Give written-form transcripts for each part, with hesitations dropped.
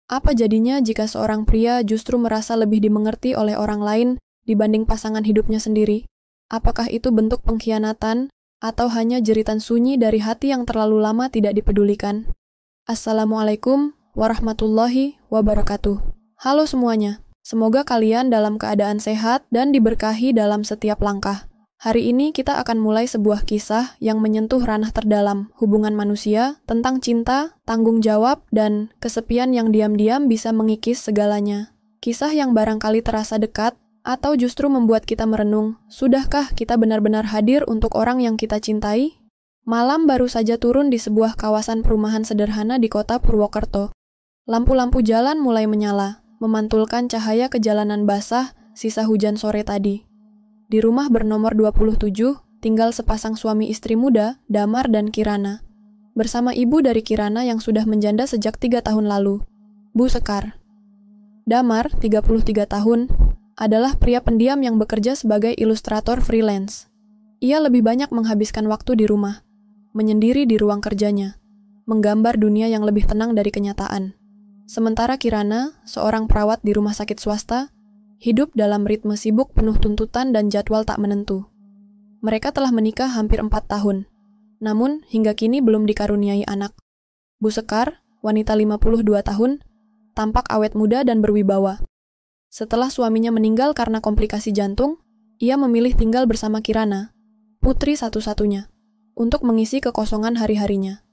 Apa jadinya jika seorang pria justru merasa lebih dimengerti oleh orang lain dibanding pasangan hidupnya sendiri? Apakah itu bentuk pengkhianatan atau hanya jeritan sunyi dari hati yang terlalu lama tidak dipedulikan? Assalamualaikum warahmatullahi wabarakatuh. Halo semuanya, semoga kalian dalam keadaan sehat dan diberkahi dalam setiap langkah. Hari ini kita akan mulai sebuah kisah yang menyentuh ranah terdalam hubungan manusia tentang cinta, tanggung jawab, dan kesepian yang diam-diam bisa mengikis segalanya. Kisah yang barangkali terasa dekat atau justru membuat kita merenung, sudahkah kita benar-benar hadir untuk orang yang kita cintai? Malam baru saja turun di sebuah kawasan perumahan sederhana di kota Purwokerto. Lampu-lampu jalan mulai menyala, memantulkan cahaya ke jalanan basah sisa hujan sore tadi. Di rumah bernomor 27, tinggal sepasang suami istri muda, Damar dan Kirana. Bersama ibu dari Kirana yang sudah menjanda sejak 3 tahun lalu, Bu Sekar. Damar, 33 tahun, adalah pria pendiam yang bekerja sebagai ilustrator freelance. Ia lebih banyak menghabiskan waktu di rumah, menyendiri di ruang kerjanya, menggambar dunia yang lebih tenang dari kenyataan. Sementara Kirana, seorang perawat di rumah sakit swasta, hidup dalam ritme sibuk penuh tuntutan dan jadwal tak menentu. Mereka telah menikah hampir 4 tahun, namun hingga kini belum dikaruniai anak. Bu Sekar, wanita 52 tahun, tampak awet muda dan berwibawa. Setelah suaminya meninggal karena komplikasi jantung, ia memilih tinggal bersama Kirana, putri satu-satunya, untuk mengisi kekosongan hari-harinya.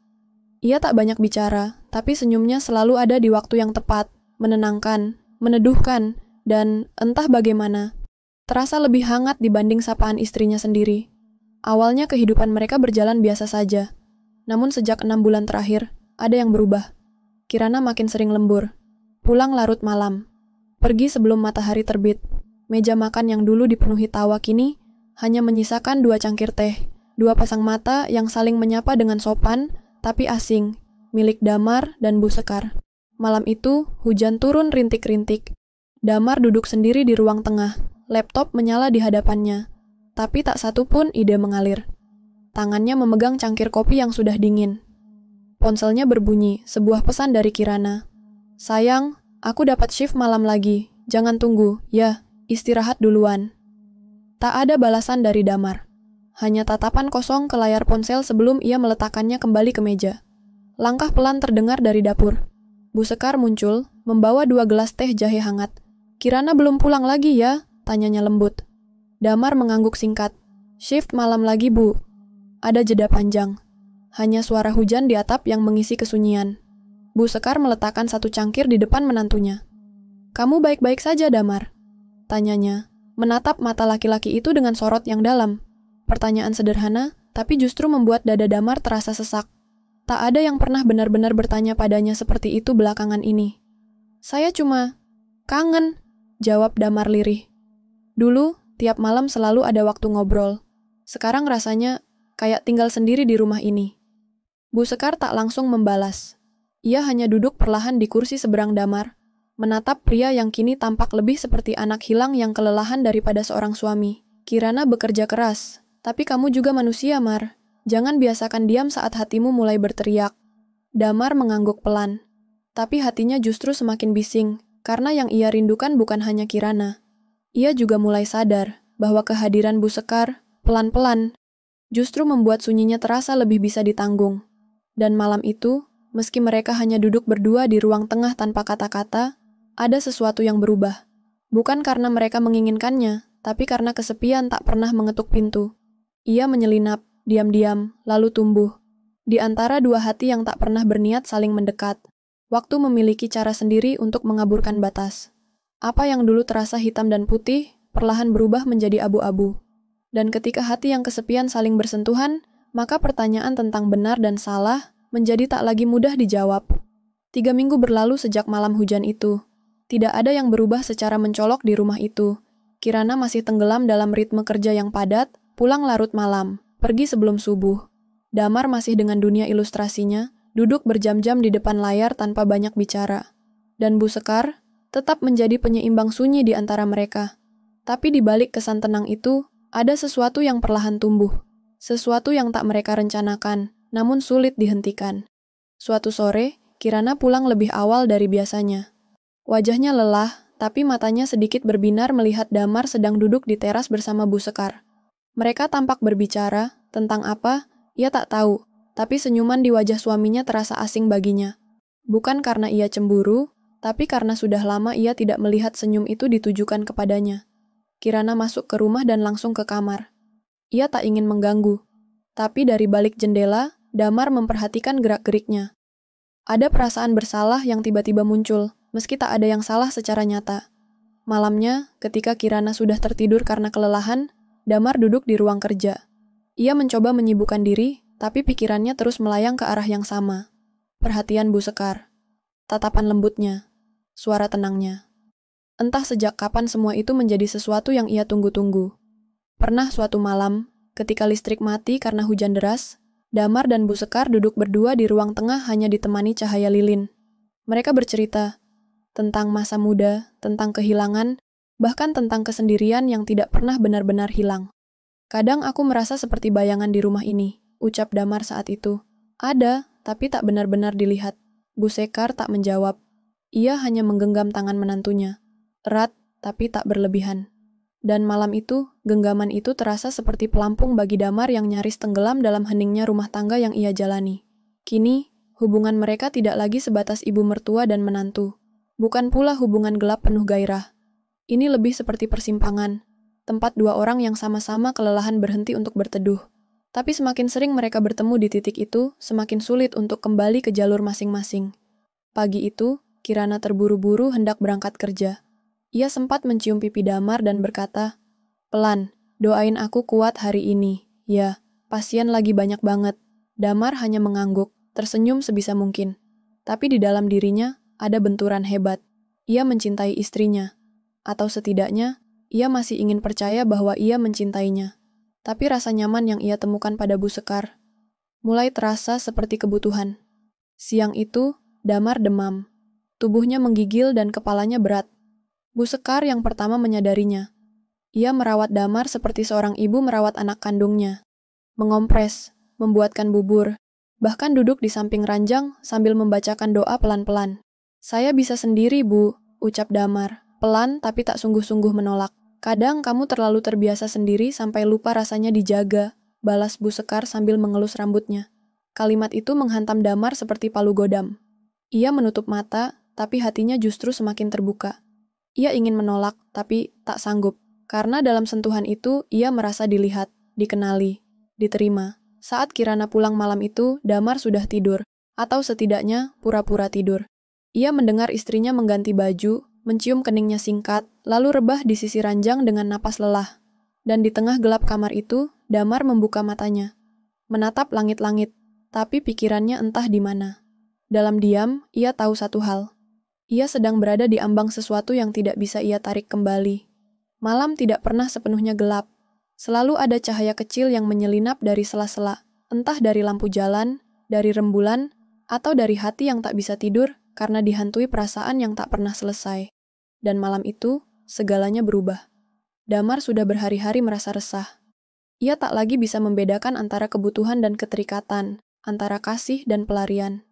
Ia tak banyak bicara, tapi senyumnya selalu ada di waktu yang tepat, menenangkan, meneduhkan, dan entah bagaimana, terasa lebih hangat dibanding sapaan istrinya sendiri. Awalnya kehidupan mereka berjalan biasa saja, namun sejak 6 bulan terakhir, ada yang berubah. Kirana makin sering lembur, pulang larut malam, pergi sebelum matahari terbit. Meja makan yang dulu dipenuhi tawa kini hanya menyisakan 2 cangkir teh, 2 pasang mata yang saling menyapa dengan sopan, tapi asing, milik Damar dan Bu Sekar. Malam itu, hujan turun rintik-rintik. Damar duduk sendiri di ruang tengah, laptop menyala di hadapannya, tapi tak satu pun ide mengalir. Tangannya memegang cangkir kopi yang sudah dingin. Ponselnya berbunyi, sebuah pesan dari Kirana. "Sayang, aku dapat shift malam lagi, jangan tunggu, ya, istirahat duluan." Tak ada balasan dari Damar. Hanya tatapan kosong ke layar ponsel sebelum ia meletakkannya kembali ke meja. Langkah pelan terdengar dari dapur. Bu Sekar muncul, membawa 2 gelas teh jahe hangat. "Kirana belum pulang lagi ya?" tanyanya lembut. Damar mengangguk singkat. "Shift malam lagi, Bu." Ada jeda panjang. Hanya suara hujan di atap yang mengisi kesunyian. Bu Sekar meletakkan 1 cangkir di depan menantunya. "Kamu baik-baik saja, Damar?" tanyanya, menatap mata laki-laki itu dengan sorot yang dalam. Pertanyaan sederhana, tapi justru membuat dada Damar terasa sesak. Tak ada yang pernah benar-benar bertanya padanya seperti itu belakangan ini. "Saya cuma kangen," jawab Damar lirih. "Dulu, tiap malam selalu ada waktu ngobrol. Sekarang rasanya kayak tinggal sendiri di rumah ini." Bu Sekar tak langsung membalas. Ia hanya duduk perlahan di kursi seberang Damar, menatap pria yang kini tampak lebih seperti anak hilang yang kelelahan daripada seorang suami. "Kirana bekerja keras, tapi kamu juga manusia, Mar. Jangan biasakan diam saat hatimu mulai berteriak." Damar mengangguk pelan, tapi hatinya justru semakin bising, karena yang ia rindukan bukan hanya Kirana. Ia juga mulai sadar bahwa kehadiran Bu Sekar, pelan-pelan, justru membuat sunyinya terasa lebih bisa ditanggung. Dan malam itu, meski mereka hanya duduk berdua di ruang tengah tanpa kata-kata, ada sesuatu yang berubah. Bukan karena mereka menginginkannya, tapi karena kesepian tak pernah mengetuk pintu. Ia menyelinap, diam-diam, lalu tumbuh. Di antara 2 hati yang tak pernah berniat saling mendekat. Waktu memiliki cara sendiri untuk mengaburkan batas. Apa yang dulu terasa hitam dan putih, perlahan berubah menjadi abu-abu. Dan ketika hati yang kesepian saling bersentuhan, maka pertanyaan tentang benar dan salah menjadi tak lagi mudah dijawab. 3 minggu berlalu sejak malam hujan itu. Tidak ada yang berubah secara mencolok di rumah itu. Kirana masih tenggelam dalam ritme kerja yang padat, pulang larut malam, pergi sebelum subuh. Damar masih dengan dunia ilustrasinya, duduk berjam-jam di depan layar tanpa banyak bicara. Dan Bu Sekar tetap menjadi penyeimbang sunyi di antara mereka. Tapi di balik kesan tenang itu, ada sesuatu yang perlahan tumbuh. Sesuatu yang tak mereka rencanakan, namun sulit dihentikan. Suatu sore, Kirana pulang lebih awal dari biasanya. Wajahnya lelah, tapi matanya sedikit berbinar melihat Damar sedang duduk di teras bersama Bu Sekar. Mereka tampak berbicara, tentang apa, ia tak tahu, tapi senyuman di wajah suaminya terasa asing baginya. Bukan karena ia cemburu, tapi karena sudah lama ia tidak melihat senyum itu ditujukan kepadanya. Kirana masuk ke rumah dan langsung ke kamar. Ia tak ingin mengganggu, tapi dari balik jendela, Damar memperhatikan gerak-geriknya. Ada perasaan bersalah yang tiba-tiba muncul, meski tak ada yang salah secara nyata. Malamnya, ketika Kirana sudah tertidur karena kelelahan, Damar duduk di ruang kerja. Ia mencoba menyibukkan diri, tapi pikirannya terus melayang ke arah yang sama. Perhatian Bu Sekar, tatapan lembutnya, suara tenangnya. Entah sejak kapan semua itu menjadi sesuatu yang ia tunggu-tunggu. Pernah suatu malam, ketika listrik mati karena hujan deras, Damar dan Bu Sekar duduk berdua di ruang tengah hanya ditemani cahaya lilin. Mereka bercerita tentang masa muda, tentang kehilangan, bahkan tentang kesendirian yang tidak pernah benar-benar hilang. Kadang aku merasa seperti bayangan di rumah ini, ucap Damar saat itu. Ada, tapi tak benar-benar dilihat. Bu Sekar tak menjawab. Ia hanya menggenggam tangan menantunya. Erat, tapi tak berlebihan. Dan malam itu, genggaman itu terasa seperti pelampung bagi Damar yang nyaris tenggelam dalam heningnya rumah tangga yang ia jalani. Kini, hubungan mereka tidak lagi sebatas ibu mertua dan menantu. Bukan pula hubungan gelap penuh gairah. Ini lebih seperti persimpangan, tempat dua orang yang sama-sama kelelahan berhenti untuk berteduh. Tapi semakin sering mereka bertemu di titik itu, semakin sulit untuk kembali ke jalur masing-masing. Pagi itu, Kirana terburu-buru hendak berangkat kerja. Ia sempat mencium pipi Damar dan berkata, "Pelan, doain aku kuat hari ini. Ya, pasien lagi banyak banget." Damar hanya mengangguk, tersenyum sebisa mungkin. Tapi di dalam dirinya, ada benturan hebat. Ia mencintai istrinya. Atau setidaknya, ia masih ingin percaya bahwa ia mencintainya. Tapi rasa nyaman yang ia temukan pada Bu Sekar mulai terasa seperti kebutuhan. Siang itu, Damar demam. Tubuhnya menggigil dan kepalanya berat. Bu Sekar yang pertama menyadarinya. Ia merawat Damar seperti seorang ibu merawat anak kandungnya. Mengompres, membuatkan bubur, bahkan duduk di samping ranjang sambil membacakan doa pelan-pelan. "Saya bisa sendiri, Bu," ucap Damar, pelan tapi tak sungguh-sungguh menolak. "Kadang kamu terlalu terbiasa sendiri sampai lupa rasanya dijaga," balas Bu Sekar sambil mengelus rambutnya. Kalimat itu menghantam Damar seperti palu godam. Ia menutup mata, tapi hatinya justru semakin terbuka. Ia ingin menolak, tapi tak sanggup. Karena dalam sentuhan itu, ia merasa dilihat, dikenali, diterima. Saat Kirana pulang malam itu, Damar sudah tidur, atau setidaknya pura-pura tidur. Ia mendengar istrinya mengganti baju, mencium keningnya singkat, lalu rebah di sisi ranjang dengan napas lelah. Dan di tengah gelap kamar itu, Damar membuka matanya. Menatap langit-langit, tapi pikirannya entah di mana. Dalam diam, ia tahu satu hal. Ia sedang berada di ambang sesuatu yang tidak bisa ia tarik kembali. Malam tidak pernah sepenuhnya gelap. Selalu ada cahaya kecil yang menyelinap dari sela-sela, entah dari lampu jalan, dari rembulan, atau dari hati yang tak bisa tidur karena dihantui perasaan yang tak pernah selesai. Dan malam itu, segalanya berubah. Damar sudah berhari-hari merasa resah. Ia tak lagi bisa membedakan antara kebutuhan dan keterikatan, antara kasih dan pelarian.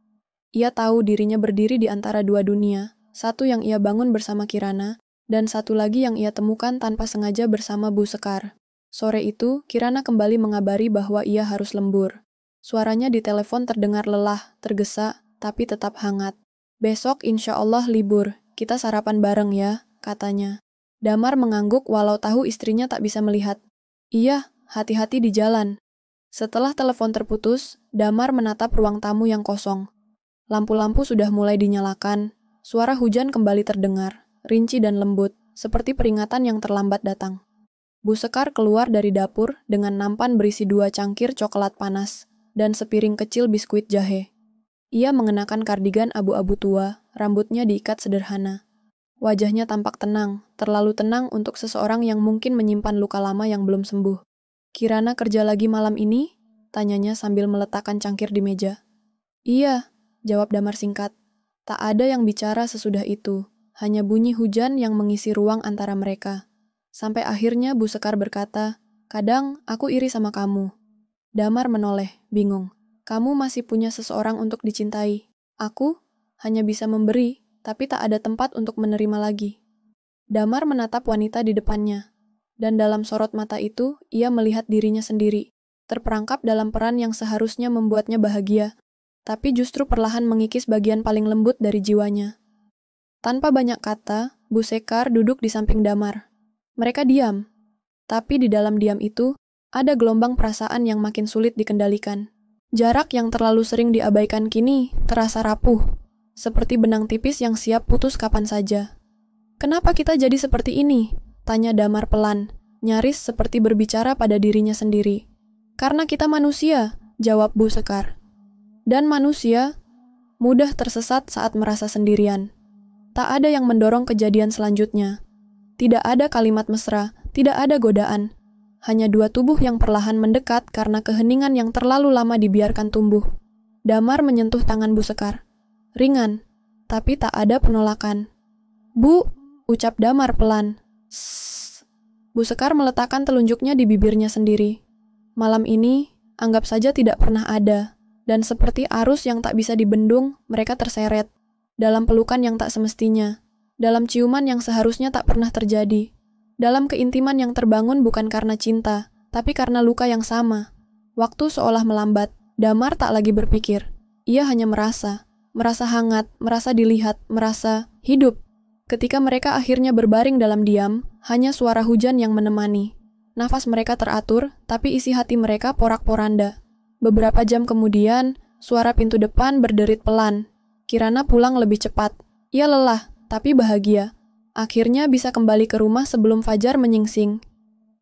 Ia tahu dirinya berdiri di antara dua dunia, satu yang ia bangun bersama Kirana, dan satu lagi yang ia temukan tanpa sengaja bersama Bu Sekar. Sore itu, Kirana kembali mengabari bahwa ia harus lembur. Suaranya di telepon terdengar lelah, tergesa, tapi tetap hangat. "Besok insya Allah libur, kita sarapan bareng ya," katanya. Damar mengangguk walau tahu istrinya tak bisa melihat. "Iya, hati-hati di jalan." Setelah telepon terputus, Damar menatap ruang tamu yang kosong. Lampu-lampu sudah mulai dinyalakan, suara hujan kembali terdengar, rinci dan lembut, seperti peringatan yang terlambat datang. Bu Sekar keluar dari dapur dengan nampan berisi 2 cangkir coklat panas dan sepiring kecil biskuit jahe. Ia mengenakan kardigan abu-abu tua, rambutnya diikat sederhana. Wajahnya tampak tenang, terlalu tenang untuk seseorang yang mungkin menyimpan luka lama yang belum sembuh. "Kirana kerja lagi malam ini?" tanyanya sambil meletakkan cangkir di meja. "Iya," jawab Damar singkat. Tak ada yang bicara sesudah itu, hanya bunyi hujan yang mengisi ruang antara mereka. Sampai akhirnya Bu Sekar berkata, "Kadang aku iri sama kamu." Damar menoleh, bingung. "Kamu masih punya seseorang untuk dicintai. Aku?" hanya bisa memberi, tapi tak ada tempat untuk menerima lagi. Damar menatap wanita di depannya, dan dalam sorot mata itu, ia melihat dirinya sendiri, terperangkap dalam peran yang seharusnya membuatnya bahagia, tapi justru perlahan mengikis bagian paling lembut dari jiwanya. Tanpa banyak kata, Bu Sekar duduk di samping Damar. Mereka diam, tapi di dalam diam itu, ada gelombang perasaan yang makin sulit dikendalikan. Jarak yang terlalu sering diabaikan kini terasa rapuh, seperti benang tipis yang siap putus kapan saja. "Kenapa kita jadi seperti ini?" tanya Damar pelan, nyaris seperti berbicara pada dirinya sendiri. "Karena kita manusia," jawab Bu Sekar. "Dan manusia mudah tersesat saat merasa sendirian. Tak ada yang mendorong kejadian selanjutnya. Tidak ada kalimat mesra, tidak ada godaan. Hanya dua tubuh yang perlahan mendekat karena keheningan yang terlalu lama dibiarkan tumbuh." Damar menyentuh tangan Bu Sekar. Ringan, tapi tak ada penolakan. "Bu," ucap Damar pelan. "Sss." Bu Sekar meletakkan telunjuknya di bibirnya sendiri. Malam ini, anggap saja tidak pernah ada, dan seperti arus yang tak bisa dibendung, mereka terseret. Dalam pelukan yang tak semestinya, dalam ciuman yang seharusnya tak pernah terjadi. Dalam keintiman yang terbangun bukan karena cinta, tapi karena luka yang sama. Waktu seolah melambat, Damar tak lagi berpikir. Ia hanya merasa hangat, merasa dilihat, merasa hidup. Ketika mereka akhirnya berbaring dalam diam, hanya suara hujan yang menemani. Nafas mereka teratur, tapi isi hati mereka porak-poranda. Beberapa jam kemudian, suara pintu depan berderit pelan. Kirana pulang lebih cepat. Ia lelah, tapi bahagia. Akhirnya bisa kembali ke rumah sebelum fajar menyingsing.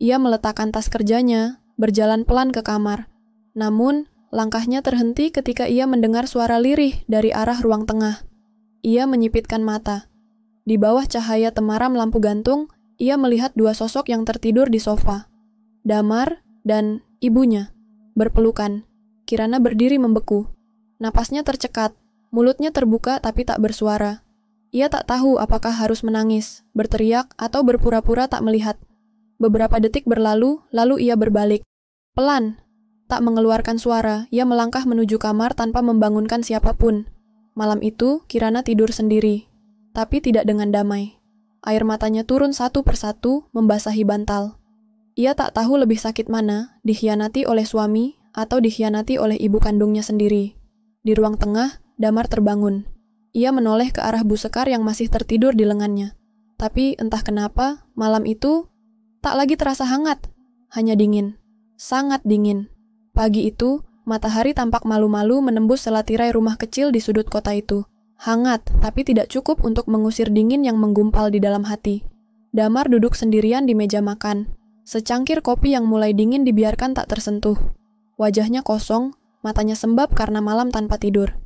Ia meletakkan tas kerjanya, berjalan pelan ke kamar. Namun, langkahnya terhenti ketika ia mendengar suara lirih dari arah ruang tengah. Ia menyipitkan mata. Di bawah cahaya temaram lampu gantung, ia melihat dua sosok yang tertidur di sofa. Damar dan ibunya, berpelukan. Kirana berdiri membeku. Napasnya tercekat, mulutnya terbuka tapi tak bersuara. Ia tak tahu apakah harus menangis, berteriak, atau berpura-pura tak melihat. Beberapa detik berlalu, lalu ia berbalik. Pelan, tak mengeluarkan suara, ia melangkah menuju kamar tanpa membangunkan siapapun. Malam itu, Kirana tidur sendiri, tapi tidak dengan damai. Air matanya turun satu persatu, membasahi bantal. Ia tak tahu lebih sakit mana, dikhianati oleh suami, atau dikhianati oleh ibu kandungnya sendiri. Di ruang tengah, Damar terbangun. Ia menoleh ke arah Bu Sekar yang masih tertidur di lengannya. Tapi entah kenapa, malam itu tak lagi terasa hangat, hanya dingin. Sangat dingin. Pagi itu, matahari tampak malu-malu menembus selatirai rumah kecil di sudut kota itu. Hangat, tapi tidak cukup untuk mengusir dingin yang menggumpal di dalam hati. Damar duduk sendirian di meja makan. Secangkir kopi yang mulai dingin dibiarkan tak tersentuh. Wajahnya kosong, matanya sembab karena malam tanpa tidur.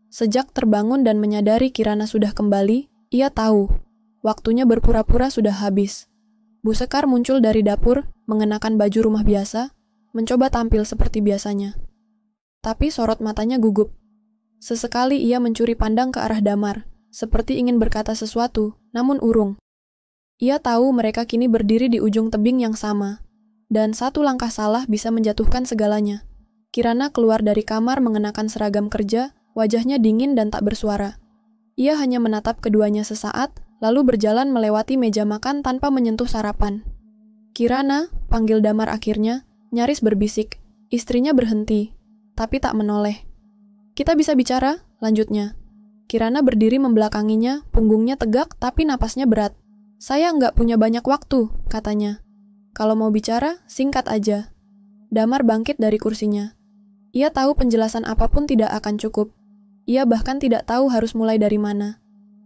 Sejak terbangun dan menyadari Kirana sudah kembali, ia tahu, waktunya berpura-pura sudah habis. Bu Sekar muncul dari dapur, mengenakan baju rumah biasa, mencoba tampil seperti biasanya. Tapi sorot matanya gugup. Sesekali ia mencuri pandang ke arah Damar, seperti ingin berkata sesuatu, namun urung. Ia tahu mereka kini berdiri di ujung tebing yang sama, dan satu langkah salah bisa menjatuhkan segalanya. Kirana keluar dari kamar mengenakan seragam kerja, wajahnya dingin dan tak bersuara. Ia hanya menatap keduanya sesaat, lalu berjalan melewati meja makan tanpa menyentuh sarapan. "Kirana," panggil Damar akhirnya, nyaris berbisik. Istrinya berhenti, tapi tak menoleh. "Kita bisa bicara?" lanjutnya. Kirana berdiri membelakanginya, punggungnya tegak tapi napasnya berat. "Saya nggak punya banyak waktu," katanya. "Kalau mau bicara, singkat aja." Damar bangkit dari kursinya. Ia tahu penjelasan apapun tidak akan cukup. Ia bahkan tidak tahu harus mulai dari mana.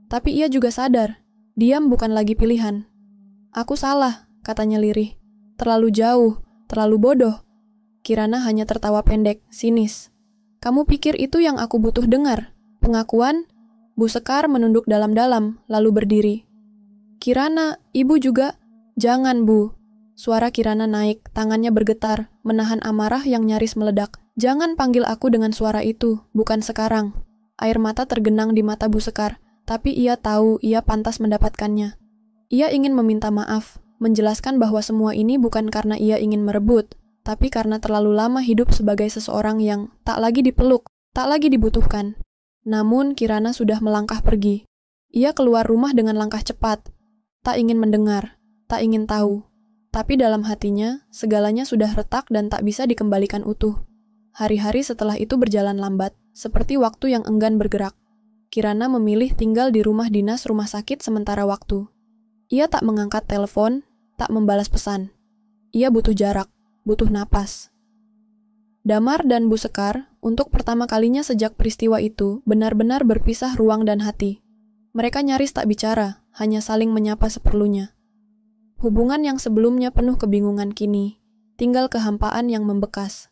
Tapi ia juga sadar, diam bukan lagi pilihan. "Aku salah," katanya lirih. "Terlalu jauh, terlalu bodoh." Kirana hanya tertawa pendek, sinis. "Kamu pikir itu yang aku butuh dengar? Pengakuan?" Bu Sekar menunduk dalam-dalam, lalu berdiri. "Kirana, ibu juga." "Jangan, Bu." Suara Kirana naik, tangannya bergetar, menahan amarah yang nyaris meledak. "Jangan panggil aku dengan suara itu, bukan sekarang." Air mata tergenang di mata Bu Sekar, tapi ia tahu ia pantas mendapatkannya. Ia ingin meminta maaf, menjelaskan bahwa semua ini bukan karena ia ingin merebut, tapi karena terlalu lama hidup sebagai seseorang yang tak lagi dipeluk, tak lagi dibutuhkan. Namun Kirana sudah melangkah pergi. Ia keluar rumah dengan langkah cepat. Tak ingin mendengar, tak ingin tahu. Tapi dalam hatinya, segalanya sudah retak dan tak bisa dikembalikan utuh. Hari-hari setelah itu berjalan lambat, seperti waktu yang enggan bergerak. Kirana memilih tinggal di rumah dinas rumah sakit sementara waktu. Ia tak mengangkat telepon, tak membalas pesan. Ia butuh jarak, butuh napas. Damar dan Bu Sekar, untuk pertama kalinya sejak peristiwa itu, benar-benar berpisah ruang dan hati. Mereka nyaris tak bicara, hanya saling menyapa seperlunya. Hubungan yang sebelumnya penuh kebingungan kini, tinggal kehampaan yang membekas.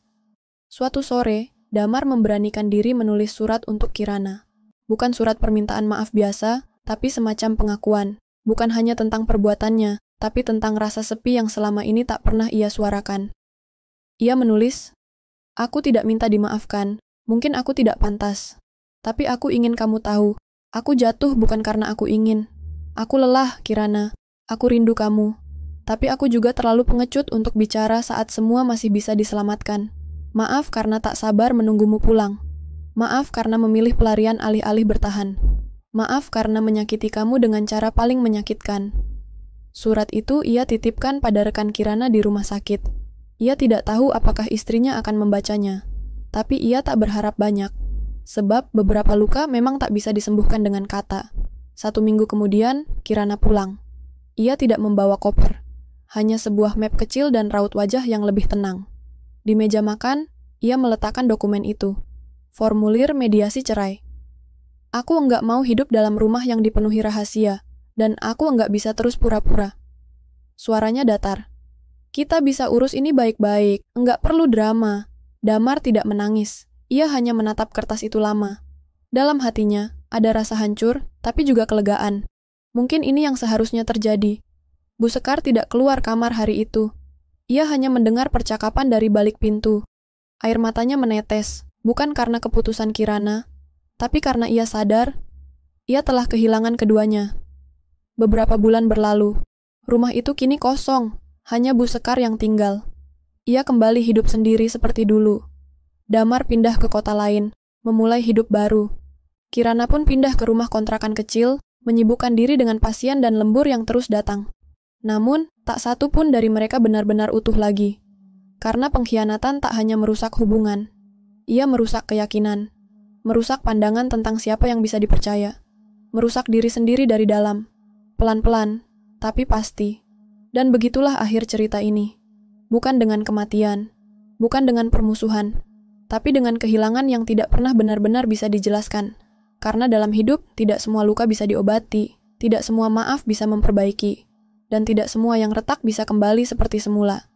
Suatu sore, Damar memberanikan diri menulis surat untuk Kirana. Bukan surat permintaan maaf biasa, tapi semacam pengakuan. Bukan hanya tentang perbuatannya, tapi tentang rasa sepi yang selama ini tak pernah ia suarakan. Ia menulis, "Aku tidak minta dimaafkan, mungkin aku tidak pantas. Tapi aku ingin kamu tahu, aku jatuh bukan karena aku ingin. Aku lelah, Kirana. Aku rindu kamu. Tapi aku juga terlalu pengecut untuk bicara saat semua masih bisa diselamatkan. Maaf karena tak sabar menunggumu pulang. Maaf karena memilih pelarian alih-alih bertahan. Maaf karena menyakiti kamu dengan cara paling menyakitkan." Surat itu ia titipkan pada rekan Kirana di rumah sakit. Ia tidak tahu apakah istrinya akan membacanya. Tapi ia tak berharap banyak. Sebab beberapa luka memang tak bisa disembuhkan dengan kata. 1 minggu kemudian, Kirana pulang. Ia tidak membawa koper. Hanya sebuah map kecil dan raut wajah yang lebih tenang. Di meja makan, ia meletakkan dokumen itu. Formulir mediasi cerai. "Aku enggak mau hidup dalam rumah yang dipenuhi rahasia, dan aku enggak bisa terus pura-pura." Suaranya datar. "Kita bisa urus ini baik-baik, enggak perlu drama." Damar tidak menangis. Ia hanya menatap kertas itu lama. Dalam hatinya, ada rasa hancur, tapi juga kelegaan. Mungkin ini yang seharusnya terjadi. Bu Sekar tidak keluar kamar hari itu. Ia hanya mendengar percakapan dari balik pintu. Air matanya menetes, bukan karena keputusan Kirana, tapi karena ia sadar, ia telah kehilangan keduanya. Beberapa bulan berlalu. Rumah itu kini kosong, hanya Bu Sekar yang tinggal. Ia kembali hidup sendiri seperti dulu. Damar pindah ke kota lain, memulai hidup baru. Kirana pun pindah ke rumah kontrakan kecil, menyibukkan diri dengan pasien dan lembur yang terus datang. Namun, tak satu pun dari mereka benar-benar utuh lagi. Karena pengkhianatan tak hanya merusak hubungan. Ia merusak keyakinan. Merusak pandangan tentang siapa yang bisa dipercaya. Merusak diri sendiri dari dalam. Pelan-pelan, tapi pasti. Dan begitulah akhir cerita ini. Bukan dengan kematian. Bukan dengan permusuhan. Tapi dengan kehilangan yang tidak pernah benar-benar bisa dijelaskan. Karena dalam hidup, tidak semua luka bisa diobati, tidak semua maaf bisa memperbaiki, dan tidak semua yang retak bisa kembali seperti semula.